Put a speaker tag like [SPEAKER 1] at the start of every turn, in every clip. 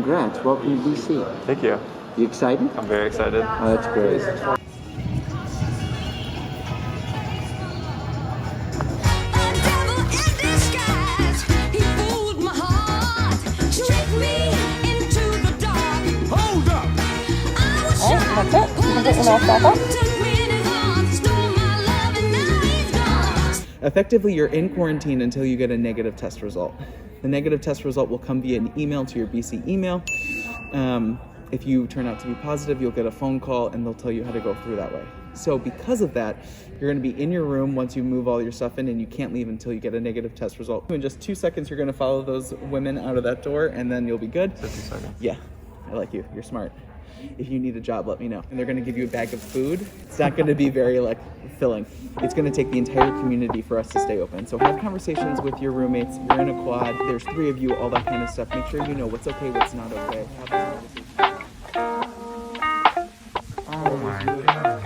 [SPEAKER 1] congrats. Welcome to DC.
[SPEAKER 2] Thank you.
[SPEAKER 1] You excited?
[SPEAKER 2] I'm very excited.
[SPEAKER 1] Oh, that's great.
[SPEAKER 3] That's it. You can get your mask back on.
[SPEAKER 4] Effectively, you're in quarantine until you get a negative test result. The negative test result will come via an email to your BC email. If you turn out to be positive, you'll get a phone call and they'll tell you how to go through that way. So because of that, you're gonna be in your room once you move all your stuff in, and you can't leave until you get a negative test result. In just 2 seconds, you're gonna follow those women out of that door and then you'll be good.
[SPEAKER 2] 50 seconds.
[SPEAKER 4] Yeah, I like you, you're smart. If you need a job, let me know. And they're gonna give you a bag of food. It's not gonna be very filling. It's gonna take the entire community for us to stay open. So have conversations with your roommates. You're in a quad, there's 3 of you, all that kind of stuff. Make sure you know what's okay, what's not okay. Have those conversations.
[SPEAKER 2] Oh my god.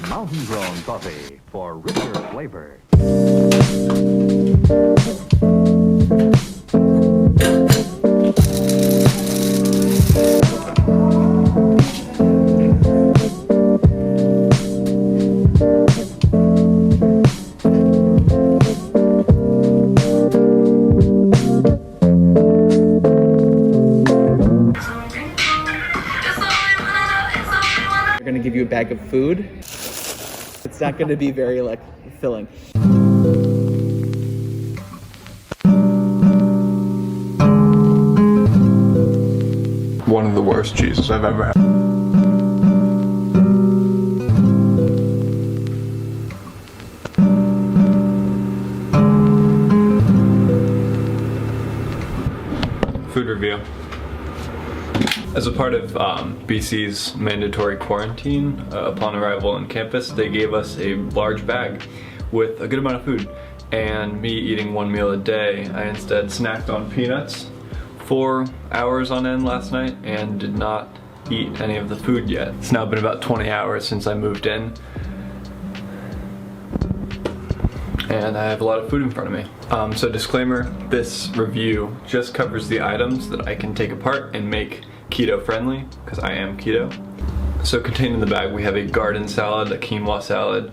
[SPEAKER 5] Mountain grown coffee for richer flavor.
[SPEAKER 4] They're gonna give you a bag of food. It's not gonna be very filling.
[SPEAKER 2] One of the worst cheeses I've ever had. Food review. As a part of BC's mandatory quarantine upon arrival on campus, they gave us a large bag with a good amount of food. And me eating 1 meal a day, I instead snacked on peanuts 4 hours on end last night and did not eat any of the food yet. It's now been about 20 hours since I moved in, and I have a lot of food in front of me. So disclaimer, this review just covers the items that I can take apart and make keto friendly, because I am keto. So contained in the bag we have a garden salad, a quinoa salad,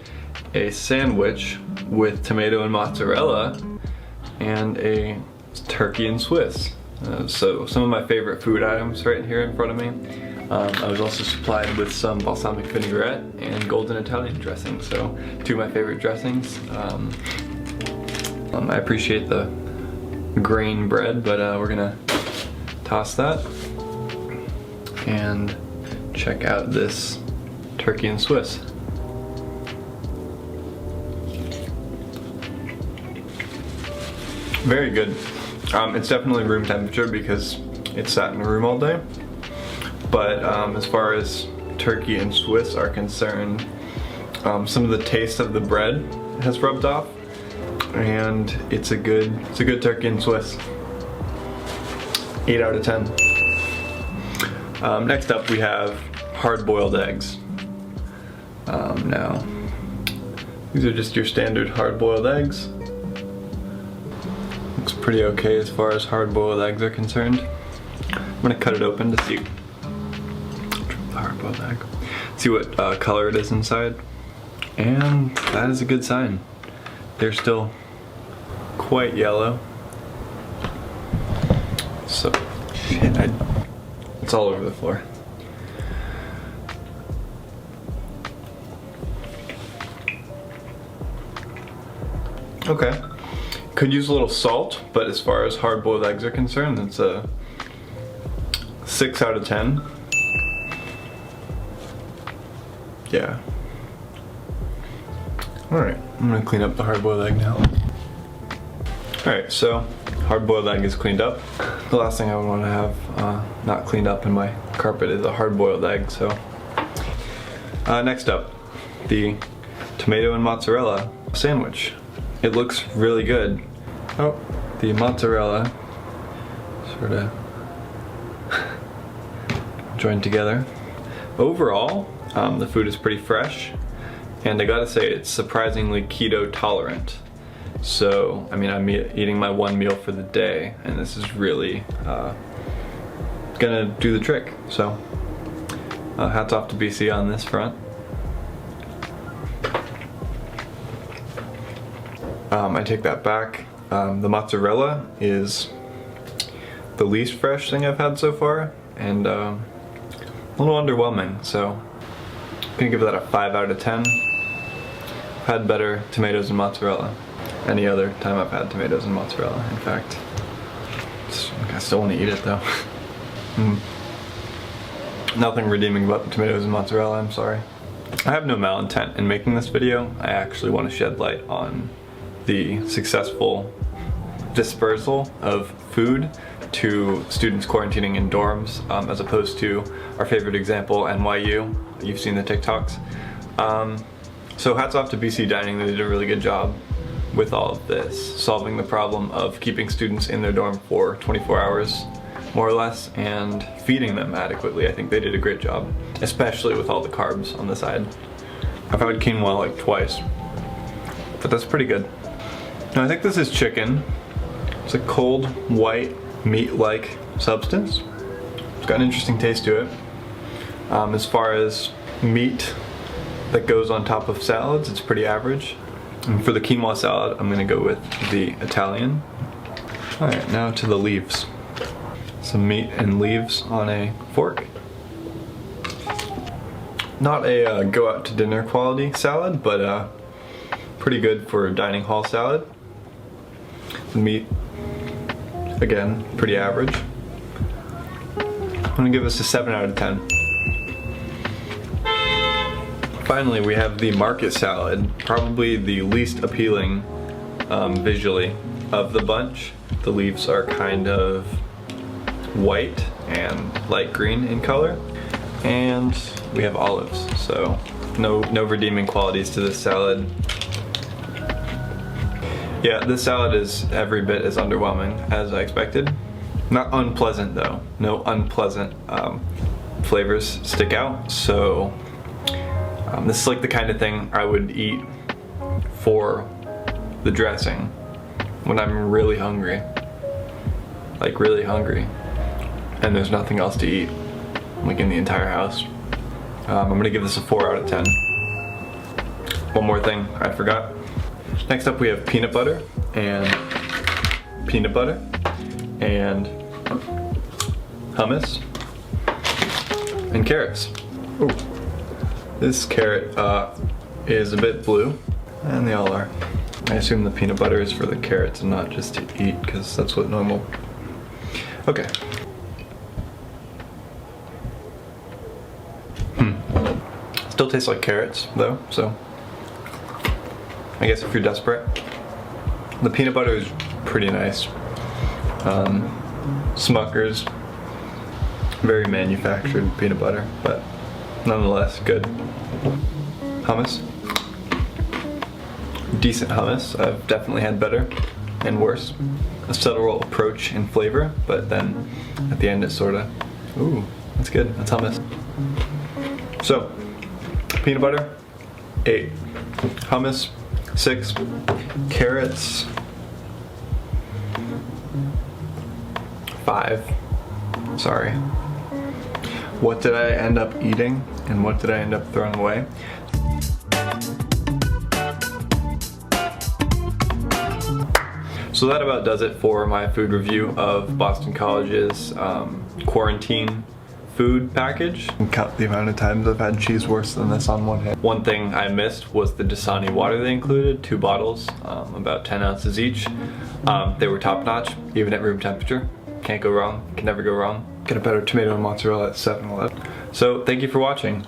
[SPEAKER 2] a sandwich with tomato and mozzarella and a turkey and Swiss. So some of my favorite food items right here in front of me. I was also supplied with some balsamic vinaigrette and golden Italian dressing. So 2 of my favorite dressings. I appreciate the grain bread, but we're gonna toss that and check out this turkey and Swiss. Very good. It's definitely room temperature because it sat in the room all day. But as far as turkey and Swiss are concerned, some of the taste of the bread has rubbed off, and it's a good turkey and Swiss. 8 out of 10. Next up we have hard-boiled eggs. Now, these are just your standard hard-boiled eggs. Looks pretty okay as far as hard-boiled eggs are concerned. I'm gonna cut it open to see the hard-boiled egg. See what color it is inside, and that is a good sign. They're still quite yellow. So, shit, it's all over the floor. Okay. Could use a little salt, but as far as hard-boiled eggs are concerned, it's a 6 out of 10. Yeah. Alright, I'm gonna clean up the hard-boiled egg now. Alright, so hard-boiled egg is cleaned up. The last thing I would want to have not cleaned up in my carpet is a hard-boiled egg, so. Next up, the tomato and mozzarella sandwich. It looks really good. Oh, the mozzarella sort of joined together. Overall, the food is pretty fresh, and I gotta say it's surprisingly keto tolerant. So, I mean, I'm eating my 1 meal for the day, and this is really gonna do the trick. So, hats off to BC on this front. I take that back. The mozzarella is the least fresh thing I've had so far, and a little underwhelming, so I'm gonna give that a 5 out of 10. I've had better tomatoes and mozzarella any other time I've had tomatoes and mozzarella, in fact. I still want to eat it though. Nothing redeeming about the tomatoes and mozzarella, I'm sorry. I have no malintent in making this video. I actually want to shed light on the successful dispersal of food to students quarantining in dorms, as opposed to our favorite example, NYU. You've seen the TikToks. So hats off to BC Dining. They did a really good job with all of this, solving the problem of keeping students in their dorm for 24 hours, more or less, and feeding them adequately. I think they did a great job, especially with all the carbs on the side. I've had quinoa like twice, but that's pretty good. Now I think this is chicken. It's a cold, white, meat-like substance. It's got an interesting taste to it. As far as meat that goes on top of salads, it's pretty average. And for the quinoa salad, I'm gonna go with the Italian. All right, now to the leaves. Some meat and leaves on a fork. Not a go out to dinner quality salad, but pretty good for a dining hall salad. The meat, again, pretty average. I'm gonna give this a 7 out of 10. Finally, we have the market salad, probably the least appealing visually of the bunch. The leaves are kind of white and light green in color, and we have olives, so no redeeming qualities to this salad. Yeah, this salad is every bit as underwhelming as I expected. Not unpleasant though. No unpleasant flavors stick out, so this is like the kind of thing I would eat for the dressing when I'm really hungry. Like really hungry. And there's nothing else to eat, like in the entire house. I'm gonna give this a 4 out of 10. one more thing I forgot. Next up we have peanut butter and hummus and carrots. Ooh. This carrot is a bit blue, and they all are. I assume the peanut butter is for the carrots and not just to eat, because that's what normal. Okay. Still tastes like carrots though, so I guess if you're desperate. The peanut butter is pretty nice. Smucker's, very manufactured peanut butter, but nonetheless good. Hummus, decent hummus. I've definitely had better and worse. A subtle approach in flavor, but then at the end it's sorta, ooh, that's good, that's hummus. So, peanut butter, 8. Hummus, 6. Carrots, 5. Sorry. What did I end up eating and what did I end up throwing away? So that about does it for my food review of Boston College's quarantine food package. Count the amount of times I've had cheese worse than this on one hand. One thing I missed was the Dasani water they included, 2 bottles, about 10 ounces each. They were top notch, even at room temperature. Can't go wrong, can never go wrong. Get a better tomato and mozzarella at 7-Eleven. So thank you for watching.